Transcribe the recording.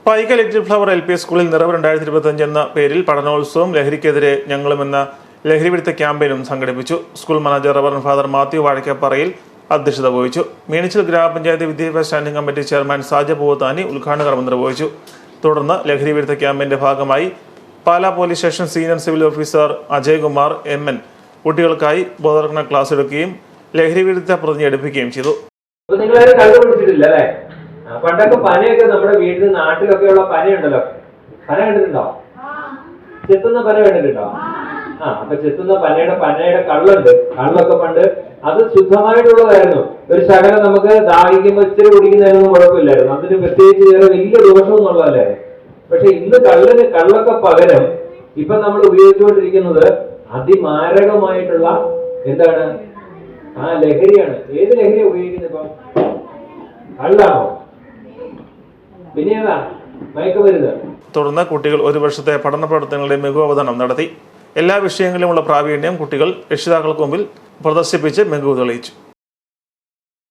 Paika little flower LP സ്കൂളിൽ നിറവ് 2025 എന്ന പേരിൽ പഠനോത്സവം ലഹരിക്കെതിരെ ഞങ്ങളുമെന്ന ലഹരിവിരുദ്ധ ക്യാമ്പയിനും സംഘടിപ്പിച്ചു. School manager reverend father Mathew Vazhakkaparayil അധ്യക്ഷത വഹിച്ചു. മീനച്ചിൽ ഗ്രാമപഞ്ചായത്ത് വിദ്യാഭ്യാസ standing committee chairman Saja Poovathani ഉദ്ഘാടന കർമ്മം നിർവഹിച്ചു. തുടർന്ന് ലഹരിവിരുദ്ധ ക്യാമ്പയിന്റെ ഭാഗമായി Pala police station senior civil officer Ajay Kumar MN കുട്ടികൾക്കായി ബോധവൽക്കരണ ക്ലാസ് എടുക്കുകയും ലഹരിവിരുദ്ധ പ്രതിജ്ഞ എടുപ്പിക്കുകയും ചെയ്തു. പണ്ടൊക്കെ പനയൊക്കെ നമ്മുടെ വീട്ടിൽ നാട്ടിലൊക്കെയുള്ള പനയുണ്ടല്ലോ, പന കണ്ടിട്ടുണ്ടോ? ചെത്തുന്ന പന കണ്ടിട്ടുണ്ടോ? അപ്പൊ ചെത്തുന്ന പനയുടെ കള്ളുണ്ട്. കള്ളൊക്കെ പണ്ട് അത് ശുദ്ധമായിട്ടുള്ളതായിരുന്നു. ഒരു ശകലം നമുക്ക് ദാഹിക്കുമ്പോൾ ഇച്ചിരി കുടിക്കുന്നതിനൊന്നും കുഴപ്പമില്ലായിരുന്നു. അതിന് പ്രത്യേകിച്ച് വേറെ വലിയ ദോഷമൊന്നും ഉള്ളതല്ലായിരുന്നു. പക്ഷെ ഇന്ന് കള്ളൊക്കെ പകരം ഇപ്പൊ നമ്മൾ ഉപയോഗിച്ചുകൊണ്ടിരിക്കുന്നത് അതിമാരകമായിട്ടുള്ള എന്താണ്? ലഹരിയാണ്. ഏത് ലഹരി ഉപയോഗിക്കുന്നത് ഇപ്പം? കള്ളാണോ? തുടർന്ന് കുട്ടികൾ ഒരു വർഷത്തെ പഠന പ്രവർത്തനങ്ങളുടെ മികവവതരണം നടത്തി. എല്ലാ വിഷയങ്ങളിലുമുള്ള പ്രാവീണ്യം കുട്ടികൾ രക്ഷിതാക്കൾക്ക് മുമ്പിൽ പ്രദർശിപ്പിച്ച് മികവ് തെളിയിച്ചു.